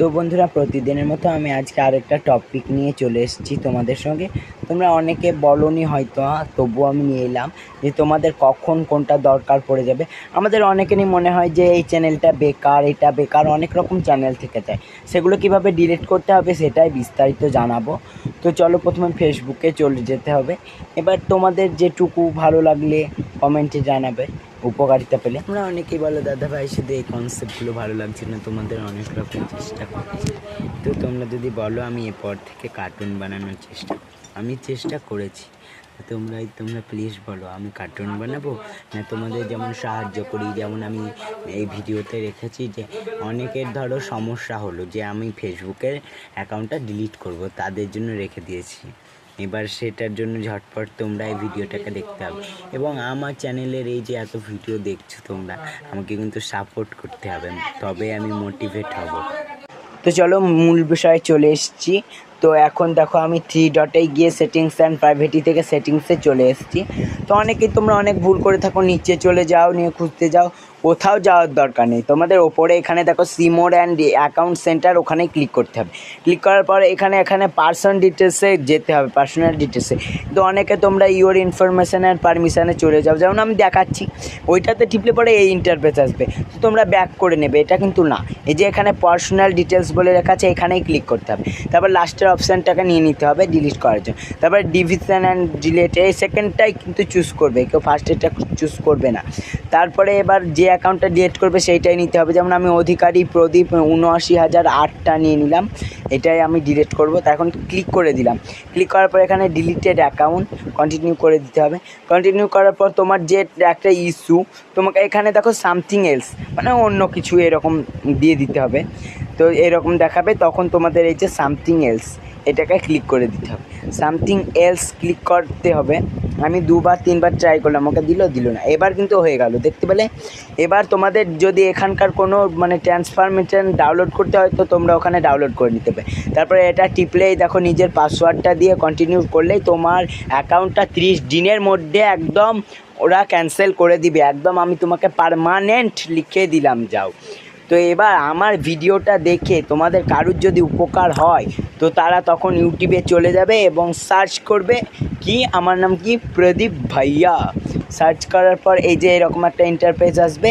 তো বন্ধুরা, প্রতিদিনের মতো আমি আজকে আরেকটা টপিক নিয়ে চলে এসেছি তোমাদের সঙ্গে। তোমরা অনেকে বলোনি হয়তো, তবুও আমি নিয়ে এলাম যে তোমাদের কখন কোনটা দরকার পড়ে যাবে। আমাদের অনেকেরই মনে হয় যে এই চ্যানেলটা বেকার, এটা বেকার, অনেক রকম চ্যানেল থেকে যায়, সেগুলো কিভাবে ডিলিট করতে হবে সেটাই বিস্তারিত জানাবো। তো চলো, প্রথমে ফেসবুকে চলে যেতে হবে। এবার তোমাদের যেটুকু ভালো লাগলে কমেন্টে জানাবে, উপকারিতা পেলে। আমরা অনেকেই বলো দাদা ভাই শুধু এই কনসেপ্টগুলো ভালো লাগছে না, তোমাদের অনেক রকম চেষ্টা করছি। তো তোমরা যদি বলো আমি এরপর থেকে কার্টুন বানানোর আমি চেষ্টা করেছি। তোমরা প্লিজ বলো আমি কার্টুন বানাবো না তোমাদের যেমন সাহায্য করি। যেমন আমি এই ভিডিওতে রেখেছি যে অনেকের ধরো সমস্যা হলো যে আমি ফেসবুকের অ্যাকাউন্টটা ডিলিট করব, তাদের জন্য রেখে দিয়েছি। এবার সেটার জন্য ঝটপট তোমরা এই ভিডিওটাকে দেখতে হবে, এবং আমার চ্যানেলের এই যে এত ভিডিও দেখছো তোমরা, আমাকে কিন্তু সাপোর্ট করতে হবে, তবে আমি মোটিভেট হব। তো চলো মূল বিষয়ে চলে এসেছি। তো এখন দেখো আমি 3 ডটে গিয়ে সেটিংস অ্যান্ড প্রাইভেটি থেকে সেটিংসে চলে এসেছি। তো অনেকেই তোমরা অনেক ভুল করে থাকো, নিচে চলে যাও, নিয়ে খুঁজতে যাও, কোথাও যাওয়ার দরকার নেই। তোমাদের ওপরে এখানে দেখো সিমোর অ্যান্ড অ্যাকাউন্ট সেন্টার, ওখানেই ক্লিক করতে হবে। ক্লিক করার পর এখানে পার্সোনাল ডিটেলসে যেতে হবে, পার্সোনাল ডিটেলসে। তো অনেকে তোমরা ইওর ইনফরমেশান অ্যান্ড পারমিশানে চলে যাও, যেমন আমি দেখাচ্ছি, ওইটাতে টিপলে পরে এই ইন্টারফেস আসবে। তো তোমরা ব্যাক করে নেবে, এটা কিন্তু না। এই যে এখানে পার্সোনাল ডিটেলস বলে লেখা আছে, এখানেই ক্লিক করতে হবে। তারপর লাস্টের অপশানটাকে নিয়ে নিতে হবে ডিলিট করার জন্য। তারপর ডিভিশন অ্যান্ড ডিলিট, এই সেকেন্ডটাই কিন্তু চুজ করবে, কেউ ফার্স্টেরটা চুজ করবে না। তারপরে এবার যে অ্যাকাউন্টটা ডিলিট করবে সেইটাই নিতে হবে। যেমন আমি অধিকারী প্রদীপ ৭৯,০০৮টা নিয়ে নিলাম, এটাই আমি ডিলিট করব। তা এখন ক্লিক করে দিলাম। ক্লিক করার পর এখানে ডিলিটেড অ্যাকাউন্ট কন্টিনিউ করে দিতে হবে। কন্টিনিউ করার পর তোমার যে একটা ইস্যু, তোমাকে এখানে দেখো সামথিং এলস, মানে অন্য কিছু এরকম দিয়ে দিতে হবে। তো এরকম দেখাবে, তখন তোমাদের এই যে সামথিং এলস, এটাকে ক্লিক করে দিতে হবে। সামথিং এলস ক্লিক করতে হবে। আমি 2-3বার ট্রাই করলাম, ওকে দিল না, এবার কিন্তু হয়ে গেল, দেখতে পেলে। এবার তোমাদের যদি এখানকার কোনো ট্রান্সফরমেশন ডাউনলোড করতে হয়, তো তোমরা ওখানে ডাউনলোড করে নিতে হবে। তারপরে এটা টিপলেই দেখো নিজের পাসওয়ার্ডটা দিয়ে কন্টিনিউ করলেই তোমার অ্যাকাউন্টটা 30 দিনের মধ্যে একদম ওরা ক্যান্সেল করে দিবে, একদম। আমি তোমাকে পার্মানেন্ট লিখে দিলাম, যাও। তো এবার আমার ভিডিওটা দেখে তোমাদের কারুর যদি উপকার হয়, তো তারা তখন ইউটিউবে চলে যাবে এবং সার্চ করবে কি, আমার নাম কি, প্রদীপ ভাইয়া। সার্চ করার পর এই যে এরকম একটা ইন্টারফেস আসবে।